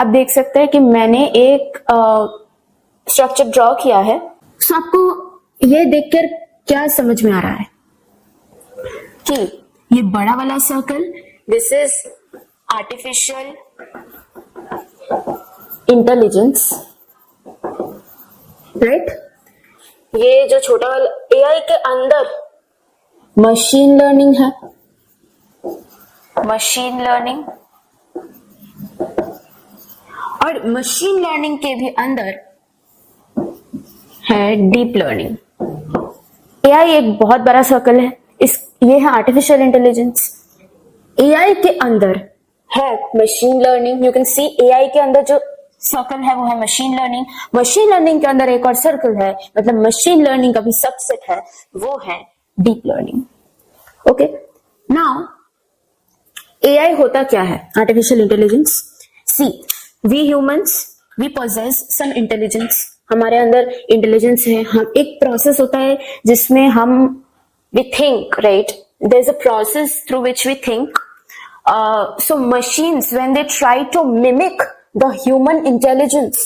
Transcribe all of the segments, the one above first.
आप देख सकते हैं कि मैंने एक स्ट्रक्चर ड्रॉ किया है। सो आपको ये देखकर क्या समझ में आ रहा है कि ये बड़ा वाला circle, this is artificial intelligence, right. ये जो छोटा वाला एआई के अंदर मशीन लर्निंग है, मशीन लर्निंग, और मशीन लर्निंग के भी अंदर है डीप लर्निंग। एआई एक बहुत बड़ा सर्कल है, ये है आर्टिफिशियल इंटेलिजेंस। एआई के अंदर है machine learning. You can see AI के अंदर जो सर्कल है वो है मशीन लर्निंग। मशीन लर्निंग के अंदर एक और सर्कल है, मतलब मशीन लर्निंग का भी सबसेट है, वो है deep learning. Okay, now AI होता क्या है, artificial intelligence. See, we humans we possess some intelligence, हमारे अंदर इंटेलिजेंस है। हम एक प्रोसेस होता है जिसमें हम we think, right, there is a process through which we think. So machines, when they try to mimic the human intelligence,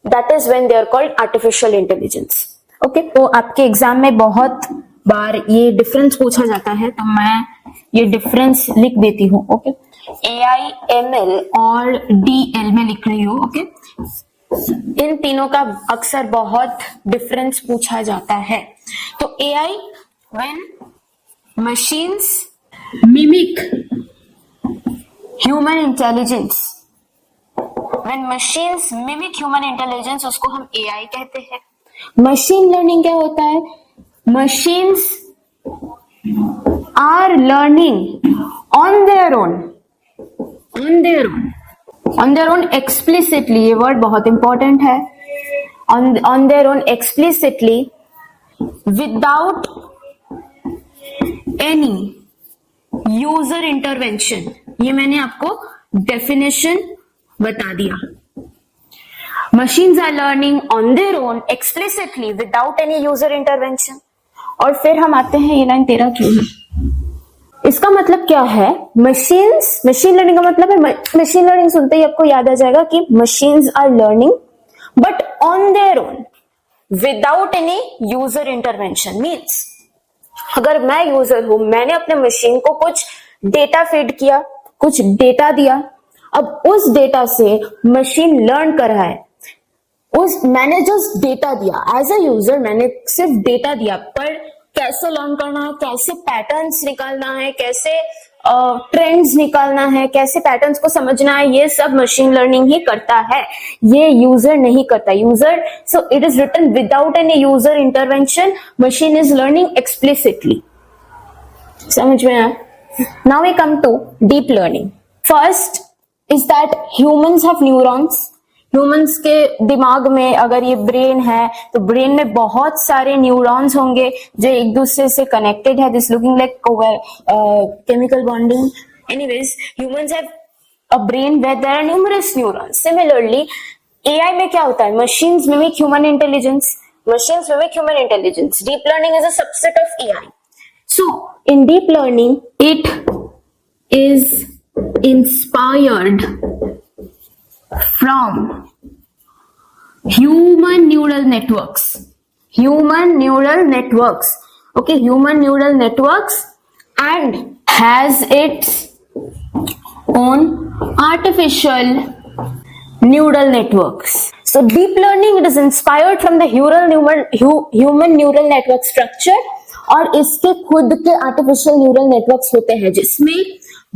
that is when they are called artificial intelligence. Okay, तो आपके exam में बहुत बार ये difference पूछा जाता है, तो मैं ये डिफरेंस लिख देती हूँ। ओके, एआई, एमएल और डीएल में लिख रही हूँ। ओके, इन तीनों का अक्सर बहुत डिफरेंस पूछा जाता है। तो AI, when machines mimic human intelligence, when machines mimic human intelligence, उसको हम एआई कहते हैं। मशीन लर्निंग क्या होता है, machines are learning on their own, on their own explicitly, ये वर्ड बहुत इंपॉर्टेंट है, on their own explicitly, without any user intervention. ये मैंने आपको डेफिनेशन बता दिया। Machines are learning on their own explicitly without any user intervention. और फिर हम आते हैं, ये लाइन 13 क्यों है, इसका मतलब क्या है, मशीन्स, मशीन लर्निंग का मतलब है, मशीन लर्निंग सुनते ही आपको याद आ जाएगा कि machines are learning but on their own without any user intervention. Means अगर मैं यूजर हूं, मैंने अपने मशीन को कुछ डेटा फीड किया, कुछ डेटा दिया, अब उस डेटा से मशीन लर्न कर रहा है। मैंने जो डेटा दिया एज अ यूजर, मैंने सिर्फ डेटा दिया, पर कैसे लर्न करना है, कैसे पैटर्न्स निकालना है, कैसे ट्रेंड्स निकालना है, कैसे पैटर्न्स को समझना है, ये सब मशीन लर्निंग ही करता है, ये यूजर नहीं करता। User, so it is written without any user intervention, machine is learning explicitly. समझ में आया? Now we come to deep learning. First is that humans have neurons. Humans के दिमाग में अगर ये ब्रेन है तो ब्रेन में बहुत सारे न्यूरॉन्स होंगे जो एक दूसरे से कनेक्टेड है। This looking like chemical bonding. Anyways, humans have a brain where there are numerous neurons. Similarly, AI में क्या होता है? Machines mimic human intelligence. Machines mimic human intelligence. Deep learning is a subset of AI. So, in deep learning, it is inspired from human neural networks. Human neural networks. Okay, human neural networks, and has its own artificial neural networks. So, deep learning, it is inspired from the human neural network structure. और इसके खुद के artificial neural networks होते हैं जिसमें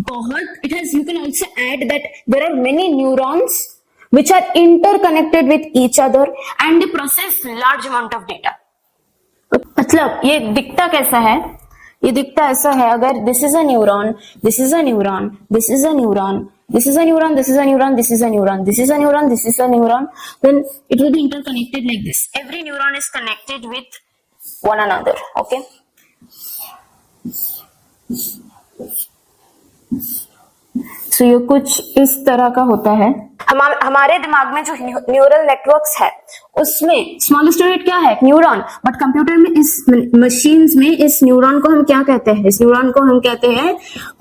बहुत, it has, you can also add that there are many neurons which are interconnected with each other and they process large amount of data. मतलब ये दिखता कैसा है, ये दिखता ऐसा है, अगर this is a neuron, this is a neuron, this is a neuron, this is a neuron, this is a neuron, this is a neuron, this is a neuron, this is a neuron, then it will be interconnected like this. Every neuron is connected with one another. Okay, so ये कुछ इस तरह का होता है। हमारे दिमाग में जो न्यूरल नेटवर्क्स है उसमें स्मॉलेस्ट यूनिट क्या है, न्यूरॉन, बट कंप्यूटर में, इस मशीन्स में इस न्यूरॉन को हम क्या कहते हैं, इस न्यूरॉन को हम कहते हैं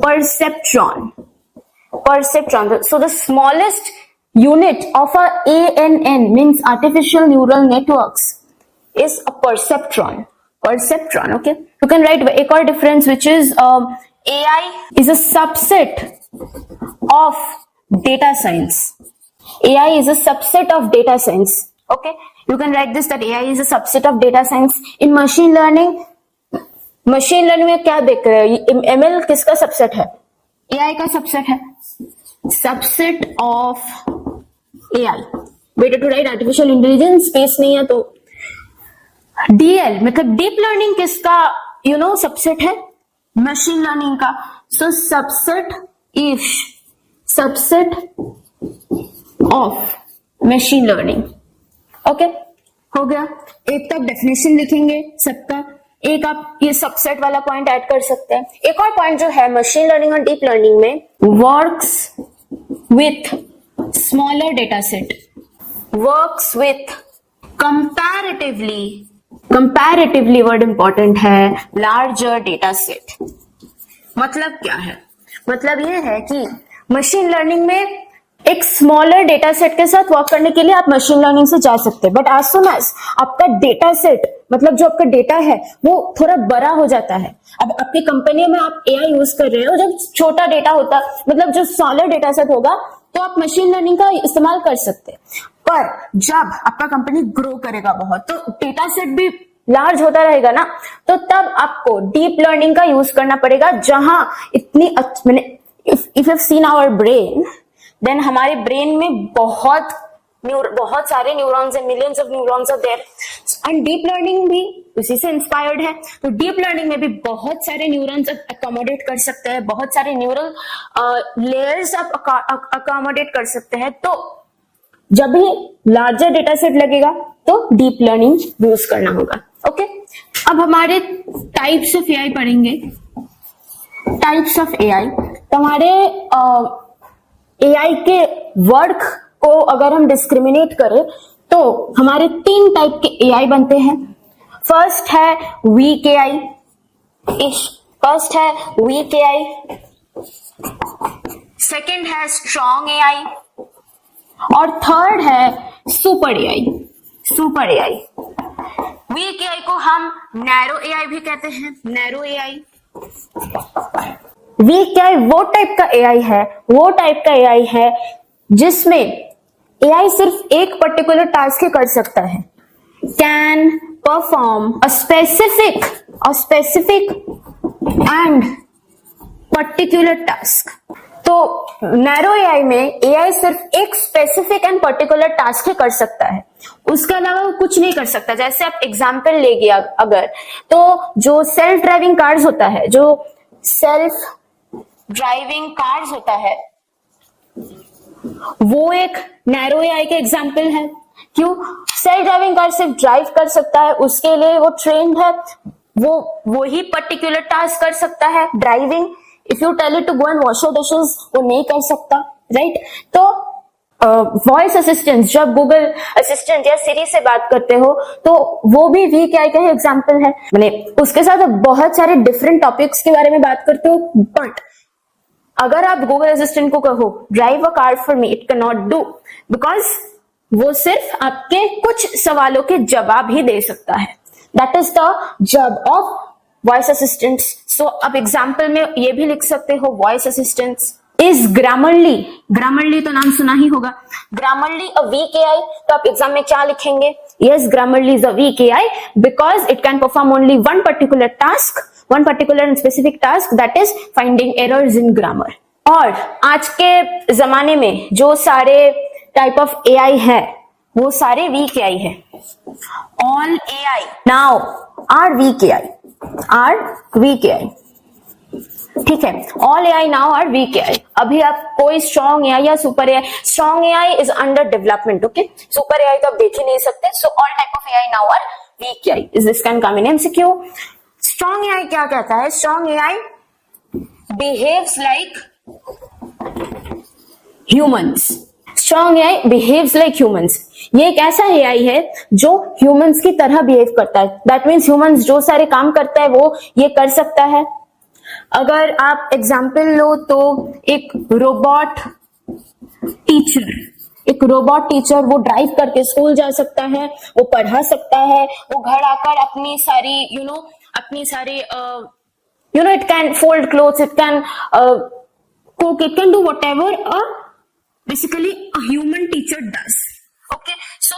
perceptron. So the smallest unit of a ANN means artificial neural networks is a perceptron. Perceptron, okay. You can write एक और difference which is AI is a subset of data science. AI is a subset of data science. Okay, you can write this that AI is a subset of data science. In machine learning में क्या देख रहे हैं? ML किसका subset है? AI का subset है. Subset of AI. Better to write artificial intelligence, space नहीं है तो DL मतलब डीप लर्निंग किसका सबसेट है? मशीन लर्निंग का. So subset is subset of machine learning. Okay, हो गया. एक तक डेफिनेशन लिखेंगे सबका, एक आप ये सबसेट वाला पॉइंट ऐड कर सकते हैं. एक और पॉइंट जो है मशीन लर्निंग और डीप लर्निंग में, works with smaller data set, works with comparatively word important है, लार्जर डेटा सेट. मतलब क्या है? मतलब ये है कि मशीन लर्निंग में एक स्मॉलर डेटा सेट के साथ वर्क करने के लिए आप मशीन लर्निंग से जा सकते हैं, बट एज सुन एज आपका डेटा सेट मतलब जो आपका डेटा है वो थोड़ा बड़ा हो जाता है. अब आपकी कंपनी में आप AI यूज कर रहे हो, जब छोटा डेटा होता मतलब जो स्मॉलर डेटा सेट होगा तो आप मशीन लर्निंग का इस्तेमाल कर सकते हैं. पर जब आपका कंपनी ग्रो करेगा बहुत, तो डेटा सेट भी लार्ज होता रहेगा ना, तो तब आपको डीप लर्निंग का यूज करना पड़ेगा. जहां इतनी if you seen our brain, then हमारे ब्रेन में बहुत सारे न्यूरॉन्स हैं, millions of neurons are there, and deep learning भी उसी से इंस्पायर्ड है. तो डीप लर्निंग में भी बहुत सारे न्यूरॉन्स अकोमोडेट कर सकते हैं, बहुत सारे न्यूरल लेयर्स आप अकोमोडेट कर सकते हैं. तो जब भी लार्जर डेटा सेट लगेगा तो डीप लर्निंग यूज करना होगा. ओके, अब हमारे टाइप्स ऑफ AI पढ़ेंगे. टाइप्स ऑफ AI, तो हमारे AI के वर्क को अगर हम डिस्क्रिमिनेट करें तो हमारे 3 टाइप के AI बनते हैं. फर्स्ट है वीक AI, सेकेंड है स्ट्रॉन्ग AI और थर्ड है सुपर AI. वीक AI को हम नैरो AI भी कहते हैं. नैरो AI, वीक AI वो टाइप का AI है जिसमें AI सिर्फ एक पर्टिकुलर टास्क ही कर सकता है. Can perform a specific and particular task. तो नैरो AI में AI सिर्फ एक स्पेसिफिक एंड पर्टिकुलर टास्क ही कर सकता है, उसके अलावा वो कुछ नहीं कर सकता. जैसे आप एग्जांपल ले गया अगर, तो जो सेल्फ ड्राइविंग कार्स होता है, वो एक नैरो AI के एग्जांपल है. क्यों? सेल्फ ड्राइविंग कार सिर्फ ड्राइव कर सकता है, उसके लिए वो ट्रेन्ड है, वो ही पर्टिकुलर टास्क कर सकता है, driving. If you tell it to go and wash your dishes, वो नहीं कर सकता, राइट? तो वॉइस असिस्टेंट, जब गूगल असिस्टेंट या सिरी से बात करते हो तो वो भी वीक AI का ही एग्जांपल है. मैंने उसके साथ बहुत सारे डिफरेंट टॉपिक्स के बारे में बात करते हो, बट अगर आप गूगल असिस्टेंट को कहो drive a car for me, it can not do, because वो सिर्फ आपके कुछ सवालों के जवाब ही दे सकता है. That is the job of voice assistants. So आप एग्जाम्पल में ये भी लिख सकते हो, वॉइस असिस्टेंट्स इज ग्रामरली तो नाम सुना ही होगा. ग्रामरली अ वीक AI, तो आप एग्जाम में क्या लिखेंगे? Yes, Grammarly is a weak AI because it can perform only one particular and specific task, that is finding errors in grammar. और आज के जमाने में जो सारे टाइप ऑफ AI है वो सारे वीक AI है. All AI now are weak AI. ठीक है, all AI now are weak AI. अभी आप कोई स्ट्रॉन्ग AI या super AI, strong AI is under development. Okay, super AI तो आप देख ही नहीं सकते. So all type of AI now are weak AI. Is this can come in MCQ. Strong AI क्या कहता है? Strong AI behaves like humans. Strong AI behaves like humans. ये एक ऐसा AI है जो ह्यूमंस की तरह बिहेव करता है. दैट मीन्स ह्यूमंस जो सारे काम करता है वो ये कर सकता है. अगर आप एग्जाम्पल लो तो एक रोबोट टीचर, एक रोबोट टीचर वो ड्राइव करके स्कूल जा सकता है, वो पढ़ा सकता है, वो घर आकर अपनी सारी it can fold clothes, it can cook, it can do whatever basically a human teacher does. Okay, so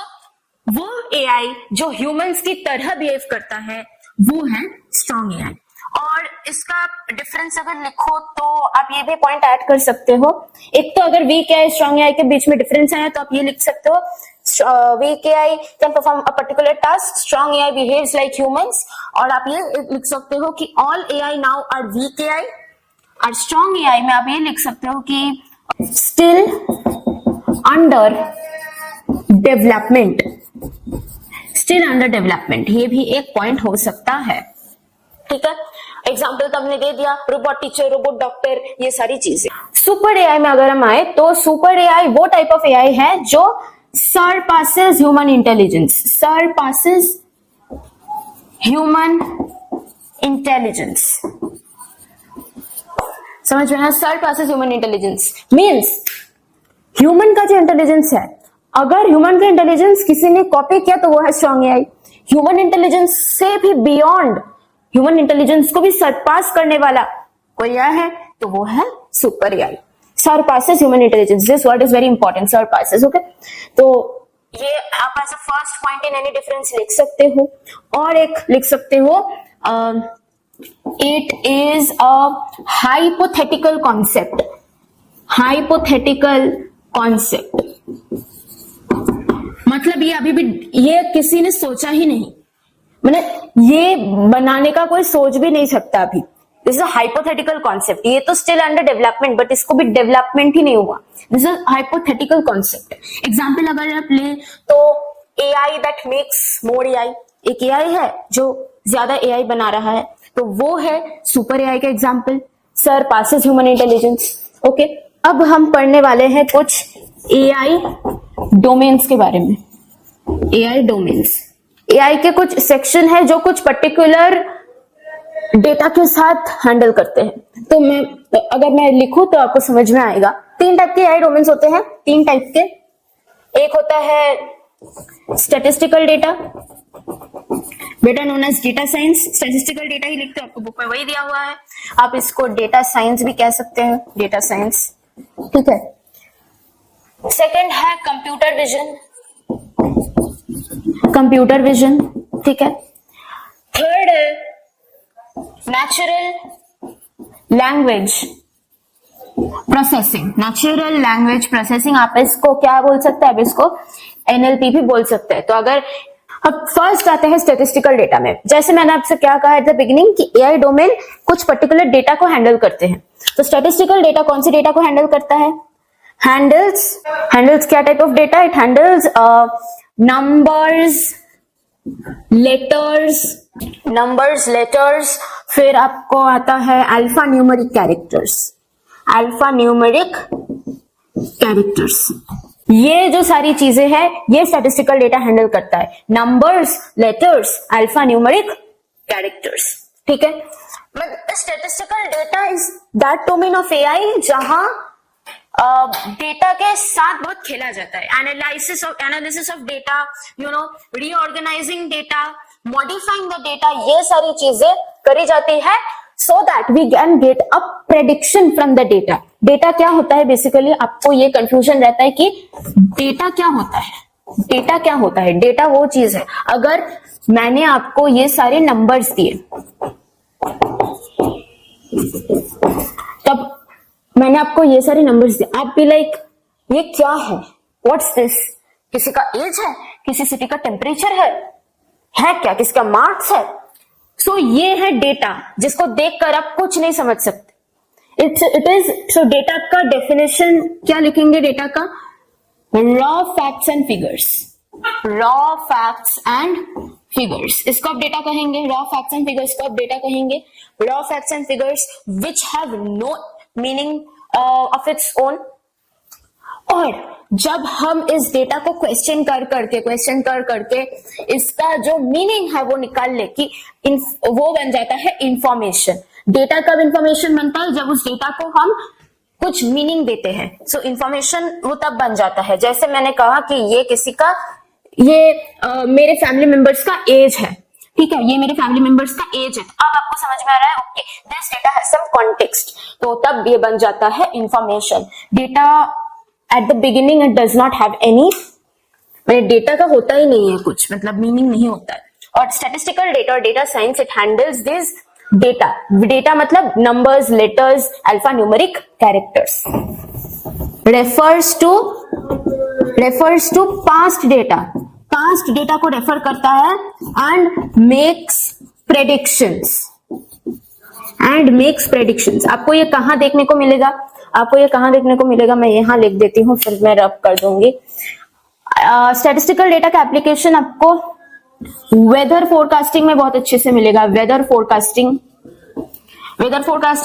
वो AI जो humans की तरह बिहेव करता है वो है स्ट्रॉन्ग AI. और इसका डिफरेंस अगर लिखो तो आप ये भी पॉइंट ऐड कर सकते हो. एक तो अगर वीक AI स्ट्रॉन्ग AI के बीच में डिफरेंस है तो आप ये लिख सकते हो weak AI can perform a particular task, strong AI behaves like humans. और आप ये लिख सकते हो कि all AI now are weak AI. और strong AI में आप ये लिख सकते हो कि still under development. Still under development, ये भी एक पॉइंट हो सकता है. ठीक है, एग्जाम्पल तो हमने दे दिया, रोबोट टीचर, रोबोट डॉक्टर, ये सारी चीजें. सुपर एआई में अगर हम आए तो सुपर एआई वो टाइप ऑफ एआई है जो surpasses human intelligence. Surpasses human intelligence, समझ में ना? Surpasses human intelligence means human का जो इंटेलिजेंस है, अगर ह्यूमन का इंटेलिजेंस किसी ने कॉपी किया तो वो है स्ट्रॉन्ग एआई. ह्यूमन इंटेलिजेंस से भी बियॉन्ड, ह्यूमन इंटेलिजेंस को भी सरपास करने वाला कोई एआई है तो वो है super AI. Surpasses human intelligence, this word is very important, surpasses. Okay, तो ये आप as a first point in any difference लिख सकते हो. और एक लिख सकते हो, it is a hypothetical concept. Hypothetical concept मतलब ये अभी भी ये किसी ने सोचा ही नहीं, मतलब ये बनाने का कोई सोच भी नहीं सकता अभी. This is a hypothetical concept. ये तो स्टिल अंडर डेवलपमेंट, बट इसको भी डेवलपमेंट ही नहीं हुआ. This is a hypothetical concept. Example अगर आप ले तो AI that makes more AI. एक एआई है जो ज्यादा एआई बना रहा है तो वो है सुपर एआई का example. Surpasses human intelligence. Okay, अब हम पढ़ने वाले हैं कुछ एआई डोमेन्स के बारे में. एआई डोमेन्स, एआई के कुछ सेक्शन है जो कुछ पर्टिकुलर डेटा के साथ हैंडल करते हैं. तो अगर मैं लिखूं तो आपको समझ में आएगा. 3 टाइप के एआई डोमेन्स होते हैं, 3 टाइप के. एक होता है स्टैटिस्टिकल डेटा, बेटा known as data science. Statistical data ही लिखते हो, आपको बुक में वही दिया हुआ है. आप इसको डेटा साइंस भी कह सकते हैं, डेटा साइंस. ठीक है. सेकेंड है कंप्यूटर विजन. कंप्यूटर विजन, ठीक है. थर्ड है natural language processing. Natural language processing, आप इसको क्या बोल सकते हैं? आप इसको एनएलपी भी बोल सकते हैं. तो अगर अब फर्स्ट आते हैं स्टैटिस्टिकल डेटा में. जैसे मैंने आपसे क्या कहा एट द बिगिनिंग कि एआई डोमेन कुछ पर्टिकुलर डेटा को हैंडल करते हैं. तो स्टैटिस्टिकल डेटा कौन सी डेटा को हैंडल करता है? हैंडल्स क्या type of data? It handles numbers, letters. फिर आपको आता है अल्फा न्यूमेरिक कैरेक्टर्स. ये जो सारी चीजें हैं ये स्टैटिस्टिकल डेटा हैंडल करता है. Numbers, letters, alphanumeric characters. ठीक है. Statistical data is that domain of AI जहां डेटा के साथ बहुत खेला जाता है. Analysis of data, reorganizing data, modifying the data, ये सारी चीजें करी जाती है so that we can get a prediction from the data. Data क्या होता है? बेसिकली आपको ये कंफ्यूजन रहता है कि डेटा क्या होता है. डेटा क्या होता है? डेटा वो चीज है, अगर मैंने आपको ये सारे नंबर्स दिए, तब मैंने आपको ये सारे नंबर्स दिए, आप भी लाइक ये क्या है, व्हाट्स दिस? किसी का एज है, किसी सिटी का टेम्परेचर है क्या, किसका मार्क्स है? सो ये है डेटा जिसको देखकर आप कुछ नहीं समझ सकते. इट इज सो डेटा का डेफिनेशन क्या लिखेंगे? डेटा का raw facts and figures. Raw facts and figures, इसको आप डेटा कहेंगे. रॉ फैक्ट्स एंड फिगर्स को आप डेटा कहेंगे. Raw facts and figures which have no meaning of its own. और जब हम इस डेटा को क्वेश्चन कर करके इसका जो मीनिंग है वो निकाल ले कि वो बन जाता है इंफॉर्मेशन. डेटा कब इंफॉर्मेशन बनता है? जब उस डेटा को हम कुछ मीनिंग देते हैं। सो इंफॉर्मेशन वो तब बन जाता है, जैसे मैंने कहा कि ये किसी का, ये मेरे फैमिली मेंबर्स का एज है, ठीक है, ये मेरे फैमिली मेंबर्स का एज है। अब आपको समझ में आ रहा है, okay this data has some context, तो तब ये बन जाता है information. Data at the beginning it does not have any, data का होता ही नहीं है कुछ, मतलब मीनिंग नहीं होता है। और स्टैटिस्टिकल डेटा और data science it handles this data, data मतलब numbers, letters, alphanumeric characters. refers to past data, past data को रेफर करता है and makes predictions। आपको ये कहां देखने को मिलेगा, आपको ये कहां देखने को मिलेगा, मैं यहां लिख देती हूँ, फिर मैं रब कर दूंगी। स्टैटिस्टिकल डेटा का एप्लीकेशन आपको वेदर फोरकास्टिंग में बहुत अच्छे से मिलेगा। वेदर फोरकास्टिंग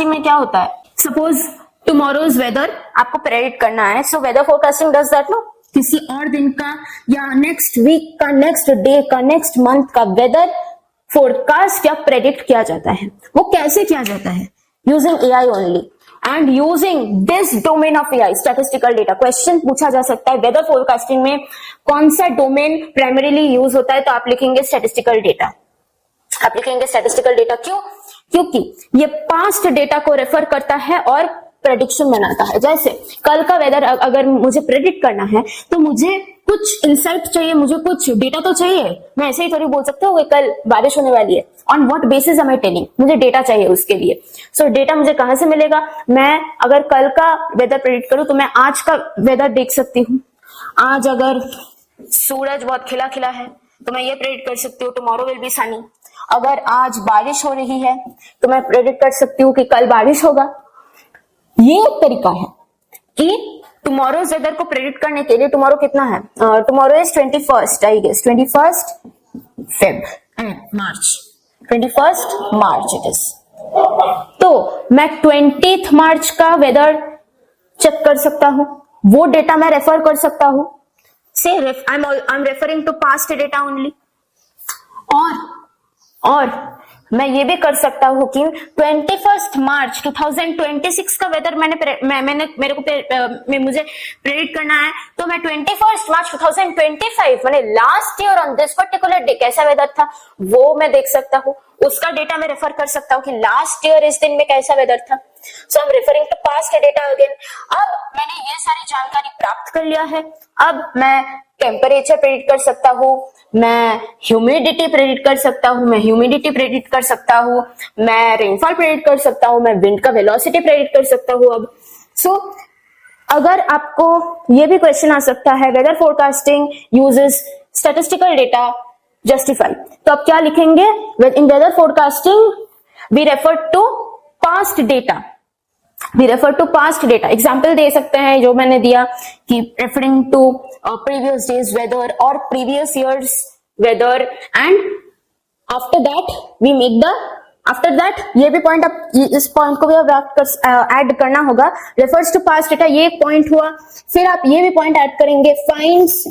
में क्या होता है, सपोज टुमारोज वेदर आपको प्रेडिक्ट करना है, so weather forecasting does that, no, किसी और दिन का या नेक्स्ट वीक का, नेक्स्ट डे का, नेक्स्ट मंथ का वेदर फोरकास्ट या प्रेडिक्ट किया जाता है। वो कैसे किया जाता है, using AI only and using this domain of AI, statistical data. Question पूछा जा सकता है वेदर फोरकास्टिंग में कौन सा डोमेन प्राइमरीली यूज होता है, तो आप लिखेंगे स्टैटिस्टिकल डेटा। आप लिखेंगे स्टैटिस्टिकल डेटा, क्यों, क्योंकि ये पास्ट डेटा को रेफर करता है और प्रेडिक्शन बनाता है। जैसे कल का वेदर अगर मुझे प्रेडिक्ट करना है तो मुझे कुछ इंसाइट चाहिए, मुझे कुछ डेटा तो चाहिए। मैं ऐसे ही थोड़ी बोल सकता हूँ कल बारिश होने वाली है, on what basis am I telling, मुझे डेटा चाहिए उसके लिए। सो डेटा मुझे कहां से मिलेगा, मैं अगर कल का वेदर प्रेडिक्ट करूं तो मैं आज का वेदर देख सकती हूँ। आज अगर सूरज बहुत खिला खिला है तो मैं ये प्रेडिक्ट कर सकती हूँ टुमारो विल बी सनी। अगर आज बारिश हो रही है तो मैं प्रेडिक्ट कर सकती हूँ कि कल बारिश होगा। ये एक तरीका है कि टुमारोज वेदर को प्रेडिक्ट करने के लिए। टुमारो कितना है, tomorrow is 21st, I guess 21st Feb March, 21st March it is. तो मैं 20th मार्च का वेदर चेक कर सकता हूं, वो डेटा मैं रेफर कर सकता हूं। से I am referring to past data only. और मैं ये भी कर सकता हूँ कि 21st मार्च 2026 का वेदर मुझे प्रेडिक्ट करना है, तो मैं 21st मार्च 2025 मैंने last year on this particular day कैसा वेदर था वो मैं देख सकता हूँ। उसका डेटा मैं रेफर कर सकता हूँ कि लास्ट ईयर इस दिन में कैसा वेदर था। So I am referring to past data again. अब मैंने ये सारी जानकारी प्राप्त कर लिया है, अब मैं टेम्परेचर प्रेडिक्ट कर सकता हूँ, मैं ह्यूमिडिटी प्रेडिक्ट कर सकता हूँ, मैं रेनफॉल प्रेडिक्ट कर सकता हूँ, मैं विंड का वेलोसिटी प्रेडिक्ट कर सकता हूँ। अब सो अगर आपको ये भी क्वेश्चन आ सकता है weather forecasting uses statistical data justify, तो आप क्या लिखेंगे, in weather forecasting we refer to past data, example दे सकते हैं जो मैंने दिया कि referring to previous days weather और previous years weather, and after that ये भी पॉइंट, आप इस पॉइंट को भी ऐड करना होगा, रेफर्स टू पास्ट डेटा, ये पॉइंट हुआ। फिर आप ये भी पॉइंट ऐड करेंगे, finds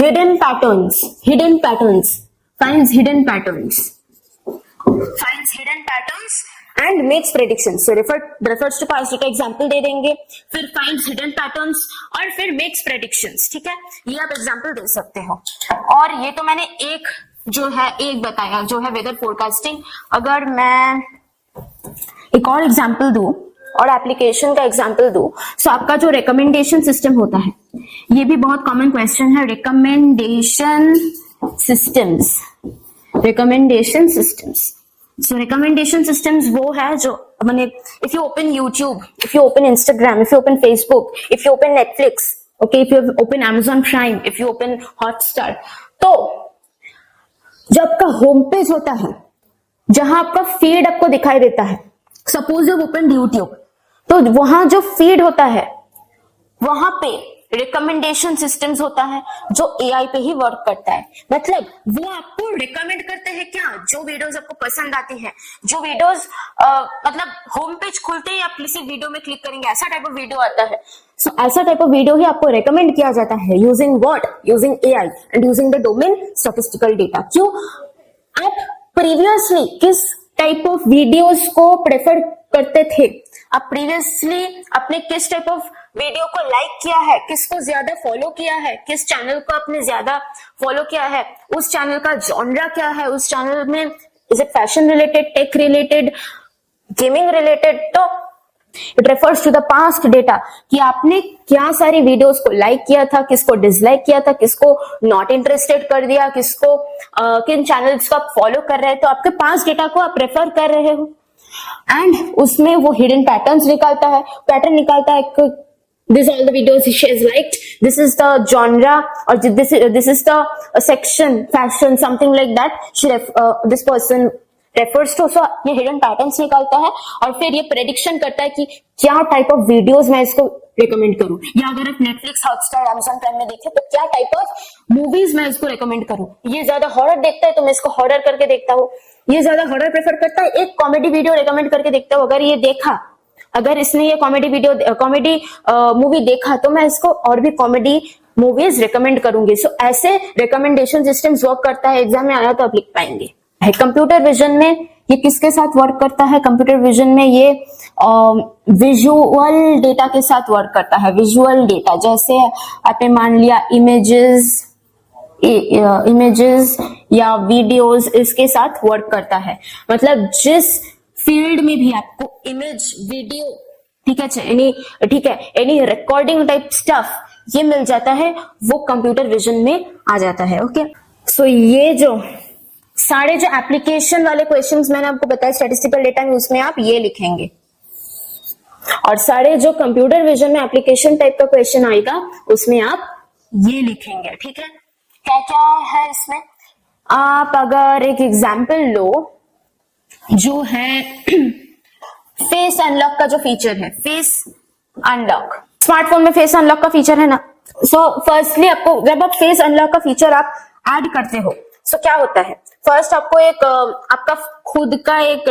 hidden patterns and makes predictions. So refers to past data example दे देंगे, फिर फाइंड्स हिडन पैटर्न्स और फिर मेक्स प्रेडिक्शंस। ठीक है, ये आप एग्जांपल दे सकते हो। और ये तो मैंने एक बताया जो है वेदर फोरकास्टिंग। अगर मैं एक और एग्जांपल दूं और एप्लीकेशन का एग्जांपल दूं, सो आपका जो रिकमेंडेशन सिस्टम होता है, ये भी बहुत कॉमन क्वेश्चन है, recommendation systems. So recommendation systems वो है जो मैंने, if you open YouTube, if you open Instagram, if you open Facebook, if you open Netflix, okay, if you open Amazon Prime, if you open Hotstar, तो जब आपका home page होता है जहां आपका फीड आपको दिखाई देता है, सपोज यू ओपन YouTube, तो वहां जो फीड होता है वहां पे रिकमेंडेशन सिस्टम्स होता है जो एआई पे ही वर्क करता है। मतलब वो आपको रिकमेंड करते हैं क्या, जो वीडियोस आपको पसंद आती है, जो वीडियोस मतलब होम पेज खुलते ही आप किसी वीडियो में क्लिक करेंगे ऐसा टाइप ऑफ वीडियो आता है। सो ऐसा टाइप ऑफ वीडियो ही आपको रिकमेंड किया जाता है using what, using AI and using the domain statistical data. क्यों, आप प्रीवियसली किस टाइप ऑफ वीडियोस को प्रेफर करते थे, आप प्रीवियसली अपने किस टाइप ऑफ वीडियो को लाइक किया है, किसको ज्यादा फॉलो किया है, किस चैनल को आपने ज्यादा फॉलो किया है, उस चैनल का जॉनरा क्या है, उस चैनल में is it fashion related, tech related, gaming related. तो it refers to the past data कि आपने क्या सारी वीडियोस को लाइक किया था, किसको डिसलाइक किया था, किसको नॉट इंटरेस्टेड कर दिया, किसको किन चैनल्स को आप फॉलो कर रहे हैं। तो आपके पास्ट डेटा को आप रेफर कर रहे हो एंड उसमें वो हिडन पैटर्न्स निकालता है, पैटर्न निकालता है। This all the videos she has liked. This is the genre, or this is the section, fashion, something like that. This person refers to. So ये hidden patterns निकालता है और फिर ये prediction करता है कि क्या type of videos मैं इसको recommend करूं, या अगर आप Netflix, Hotstar, Amazon Prime में देखें तो क्या type of movies मैं इसको recommend करूं। ये ज्यादा horror देखता है तो मैं इसको horror करके देखता हूँ, ये ज्यादा horror prefer करता है, एक comedy video recommend करके देखता हूँ। अगर इसने ये कॉमेडी मूवी देखा तो मैं इसको और भी कॉमेडी मूवीज रिकमेंड करूंगी। सो ऐसे रिकमेंडेशन सिस्टम्स वर्क करता है, एग्जाम में आया तो आप लिख पाएंगे। कंप्यूटर विजन में ये किसके साथ वर्क करता है? कंप्यूटर विजन में ये विजुअल डेटा के साथ वर्क करता है। विजुअल डेटा जैसे आपने मान लिया इमेजेस या वीडियोस, इसके साथ वर्क करता है। मतलब जिस फील्ड में भी आपको इमेज, वीडियो, ठीक है, एनी रिकॉर्डिंग टाइप स्टफ ये मिल जाता है, वो कंप्यूटर विजन में आ जाता है। ओके, सो ये जो सारे जो एप्लीकेशन वाले क्वेश्चंस मैंने आपको बताया स्टैटिस्टिकल डेटा में, उसमें आप ये लिखेंगे, और सारे जो कंप्यूटर विजन में एप्लीकेशन टाइप का क्वेश्चन आएगा उसमें आप ये लिखेंगे। ठीक है, क्या क्या है इसमें? आप अगर एक एग्जाम्पल लो जो है फेस अनलॉक का जो फीचर है, फेस अनलॉक, स्मार्टफोन में फेस अनलॉक का फीचर है ना। सो फर्स्टली आपको जब आप फेस अनलॉक का फीचर आप ऐड करते हो, सो क्या होता है, फर्स्ट आपको एक आपका खुद का एक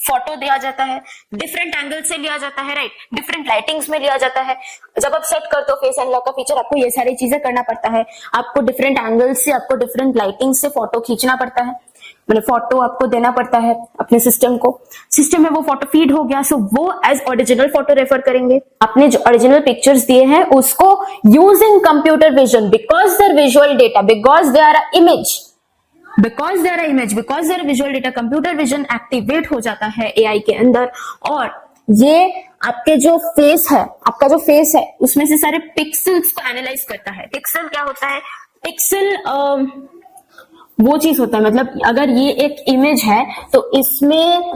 फोटो दिया जाता है, डिफरेंट एंगल से लिया जाता है, राइट, डिफरेंट लाइटिंग्स में लिया जाता है। जब आप सेट करते हो फेस अनलॉक का फीचर, आपको ये सारी चीजें करना पड़ता है, आपको डिफरेंट एंगल से, आपको डिफरेंट लाइटिंग से फोटो खींचना पड़ता है, मतलब फोटो आपको देना पड़ता है अपने सिस्टम को। सिस्टम में वो फोटो फीड हो गया, सो वो एज ओरिजिनल फोटो रेफर करेंगे। आपने जो ओरिजिनल पिक्चर्स दिए हैं उसको using computer vision, because they're visual data, because they are image, because they're visual data, computer vision activate हो जाता है एआई के अंदर, और ये आपके जो फेस है, आपका जो फेस है उसमें से सारे पिक्सल्स को एनालाइज करता है। पिक्सल क्या होता है? पिक्सल वो चीज होता है, मतलब अगर ये एक इमेज है तो इसमें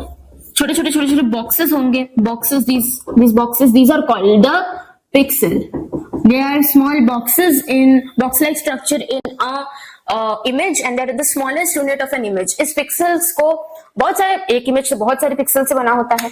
छोटे छोटे बॉक्सेस होंगे, boxes, these boxes, these are called the pixel. They are small boxes in box-like structure in a image, and that is the smallest unit of an image. इस पिक्सल्स को बहुत सारे, एक इमेज से बहुत सारे पिक्सल से बना होता है,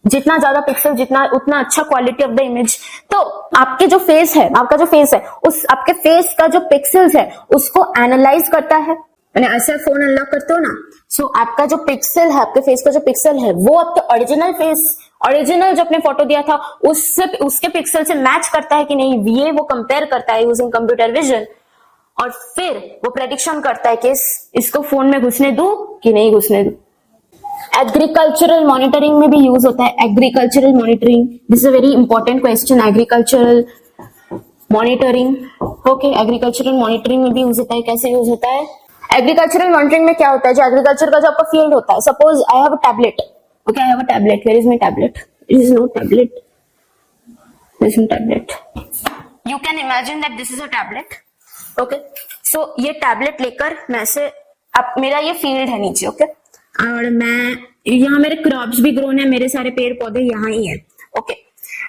जितना ज्यादा पिक्सल जितना उतना अच्छा क्वालिटी ऑफ द इमेज। तो आपके जो फेस है, आपका जो फेस है, उस आपके फेस का जो पिक्सल्स है उसको एनालाइज करता है। मैंने ऐसे फोन अनलॉक करते हो ना, सो आपका जो पिक्सल है, आपके फेस का जो पिक्सल है, वो आपके ओरिजिनल फेस, ओरिजिनल जो आपने फोटो दिया था उससे, उसके पिक्सल से मैच करता है कि नहीं, ये वो कंपेयर करता है यूजिंग कंप्यूटर विजन, और फिर वो प्रेडिक्शन करता है कि इसको फोन में घुसने दूं कि नहीं घुसने दूं। एग्रीकल्चरल मॉनिटरिंग में भी यूज होता है। Agricultural monitoring, this is a very important question. Agricultural monitoring, okay, agricultural monitoring में भी यूज होता है। कैसे यूज होता है? एग्रीकल्चरल मॉनिटरिंग में क्या होता है, जो एग्रीकल्चर का जो आपका फील्ड होता है, suppose I have a tablet, okay, I have a tablet, here is my tablet, it is no tablet, this is tablet, you can imagine that this is a tablet, okay. So ये tablet लेकर मैं से, अब मेरा ये field है नीचे, okay, और मैं यहाँ मेरे क्रॉप्स भी ग्रोन है, मेरे सारे पेड़ पौधे यहाँ ही है, ओके।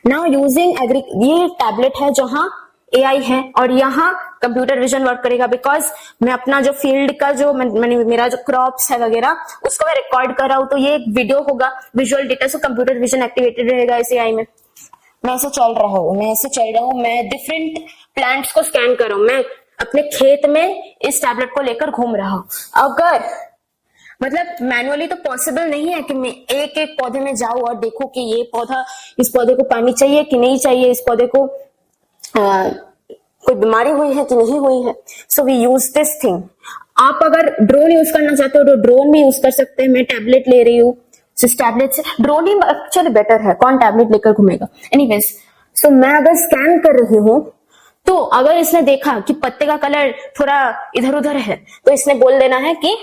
नाउ यूजिंग ये टैबलेट है जहां एआई है, और यहाँ कंप्यूटर विजन वर्क करेगा, बिकॉज मैं अपना जो फील्ड का जो मेरा जो क्रॉप्स है वगैरह उसको मैं रिकॉर्ड कर रहा हूं, तो ये एक वीडियो होगा, विजुअल डेटा, से कंप्यूटर विजन एक्टिवेटेड रहेगा इस एआई में। मैं ऐसे चल रहा हूँ, मैं डिफरेंट प्लांट्स को स्कैन कर रहा हूँ, मैं अपने खेत में इस टैबलेट को लेकर घूम रहा हूँ। अगर मतलब मैनुअली तो पॉसिबल नहीं है कि मैं एक एक पौधे में जाऊं और देखूं कि ये पौधा, इस पौधे को पानी चाहिए कि नहीं चाहिए, इस पौधे को कोई बीमारी हुई है कि नहीं हुई है। So we use this thing. आप अगर ड्रोन यूज करना चाहते हो तो ड्रोन भी यूज कर सकते हैं। मैं टैबलेट ले रही हूँ, टैबलेट से ड्रोन ही एक्चुअली बेटर है, कौन टैबलेट लेकर घूमेगा। एनीवेज, सो मैं अगर स्कैन कर रही हूं तो अगर इसने देखा कि पत्ते का कलर थोड़ा इधर उधर है तो इसने बोल देना है कि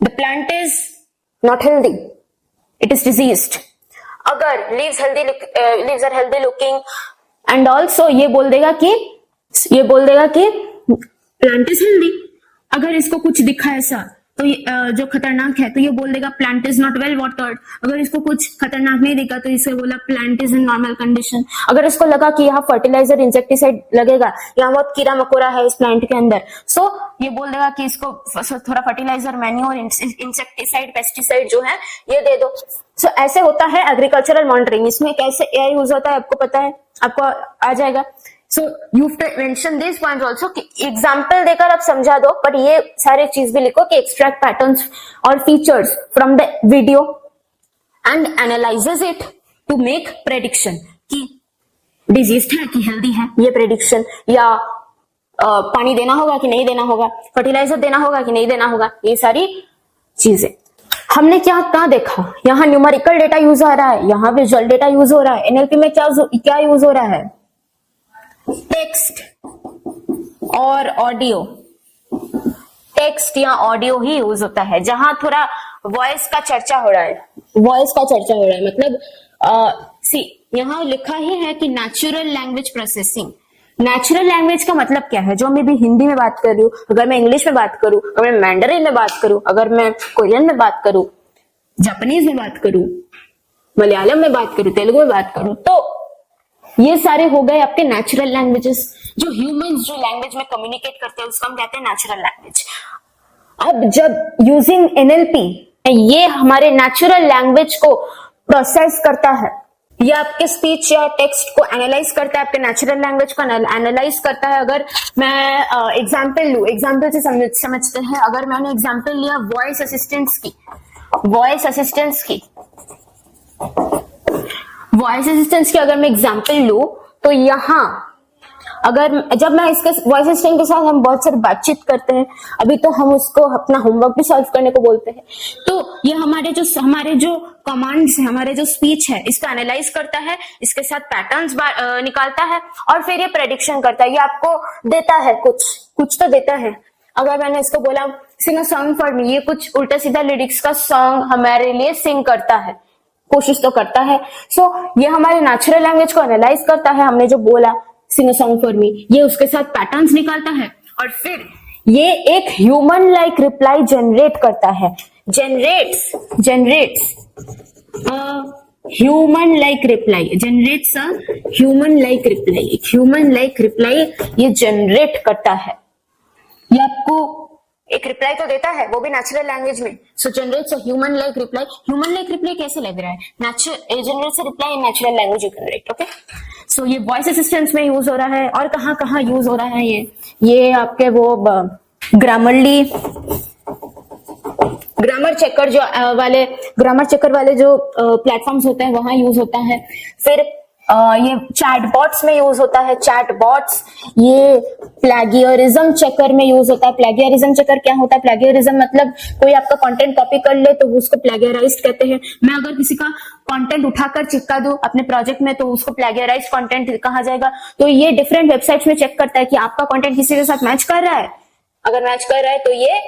the plant is not healthy, it is diseased. अगर leaves are healthy looking and also ये बोल देगा कि प्लांट इज हेल्दी। अगर इसको कुछ दिखा ऐसा तो जो खतरनाक है तो ये बोल देगा plant is not well watered. अगर इसको कुछ खतरनाक नहीं दिखा तो इसे बोला plant is in normal condition. अगर इसको लगा कि यहाँ फर्टिलाइजर इंसेक्टिसाइड लगेगा, यहाँ बहुत कीड़ा मकोड़ा है इस प्लांट के अंदर, सो ये बोल देगा कि इसको थोड़ा फर्टिलाइजर, मैन्योर, इंसेक्टिसाइड, पेस्टिसाइड जो है ये दे दो। सो ऐसे होता है एग्रीकल्चरल मॉनिटरिंग। इसमें कैसे एआई यूज होता है आपको पता है, आपको आ जाएगा। So you mention this point also कि एग्जाम्पल देकर आप समझा दो, बट ये सारे चीज भी लिखो कि एक्सट्रैक्ट पैटर्न्स और features from the video and analyses it to make prediction कि डिजीज्ड है कि हेल्दी है, ये प्रेडिक्शन, या पानी देना होगा कि नहीं देना होगा, फर्टिलाइजर देना होगा कि नहीं देना होगा, ये सारी चीजें। हमने क्या देखा, यहाँ न्यूमेरिकल डेटा यूज हो रहा है, यहाँ विजुअल डेटा यूज हो रहा है। एनएलपी में क्या यूज हो रहा है, टेक्स्ट और ऑडियो, टेक्स्ट या ऑडियो ही यूज होता है। जहां थोड़ा वॉइस का चर्चा हो रहा है, मतलब यहाँ लिखा ही है कि natural language processing. Natural language का मतलब क्या है, जो मैं भी हिंदी में बात कर रही हूँ, अगर मैं इंग्लिश में बात करूं, अगर मैं मैंडरिन में बात करूं, अगर मैं कोरियन में बात करूं, जापानीज में बात करूं, मलयालम में बात करूं, तेलुगु में बात करूं, तो ये सारे हो गए आपके नेचुरल लैंग्वेजेस। जो ह्यूमंस जो लैंग्वेज में कम्युनिकेट करते हैं उसको हम कहते हैं नेचुरल लैंग्वेज। अब जब यूजिंग एनएलपी ये हमारे नेचुरल लैंग्वेज को प्रोसेस करता है, ये आपके स्पीच या टेक्स्ट को एनालाइज करता है, आपके नेचुरल लैंग्वेज को एनालाइज करता है। अगर मैं एग्जांपल लूं, एग्जांपल से समझते हैं। अगर मैंने एग्जांपल लिया वॉइस असिस्टेंस की अगर मैं एग्जांपल लूं तो यहाँ अगर जब मैं इसके वॉइस असिस्टेंट के साथ हम बहुत सारी बातचीत करते हैं, अभी तो हम उसको अपना होमवर्क भी सॉल्व करने को बोलते हैं, तो ये हमारे जो कमांड्स है, हमारे जो स्पीच है, इसको एनालाइज करता है, इसके साथ पैटर्न्स निकालता है और फिर ये प्रेडिक्शन करता है। ये आपको देता है कुछ तो देता है। अगर मैंने इसको बोला सिंग अ सॉन्ग फॉर मी, ये कुछ उल्टा सीधा लिरिक्स का सॉन्ग हमारे लिए सिंग करता है, कोशिश तो करता है। सो ये हमारे नेचुरल लैंग्वेज को एनालाइज करता है। हमने जो बोला सिंग अ सॉन्ग फॉर मी, ये उसके साथ पैटर्न्स निकालता है और फिर ये एक ह्यूमन लाइक रिप्लाई जनरेट करता है, जनरेट्स ह्यूमन लाइक रिप्लाई ये जनरेट करता है। ये आपको एक रिप्लाई तो देता है, वो भी नेचुरल लैंग्वेज में। So generates a human like reply. Human like reply कैसे लग रहा है, generates a reply in natural language you generate. Okay, so ये वॉइस असिस्टेंस में यूज हो रहा है। और कहाँ यूज हो रहा है ये आपके वो ग्रामर चेकर वाले जो प्लेटफॉर्म्स होते हैं वहां यूज होता है। फिर ये चैटबॉट्स में यूज होता है। चैटबॉट्स ये प्लेगियरिज्म चेकर में यूज होता है। प्लेगियरिज्म चेकर क्या होता है, प्लेगियरिज्म मतलब कोई आपका कंटेंट कॉपी कर ले तो उसको प्लेगियराइज्ड कहते हैं। मैं अगर किसी का कंटेंट उठाकर चिपका दूं अपने प्रोजेक्ट में तो उसको प्लेगियराइज्ड कंटेंट कहा जाएगा। तो ये डिफरेंट वेबसाइट्स में चेक करता है कि आपका कंटेंट किसी के साथ मैच कर रहा है। अगर मैच कर रहा है तो ये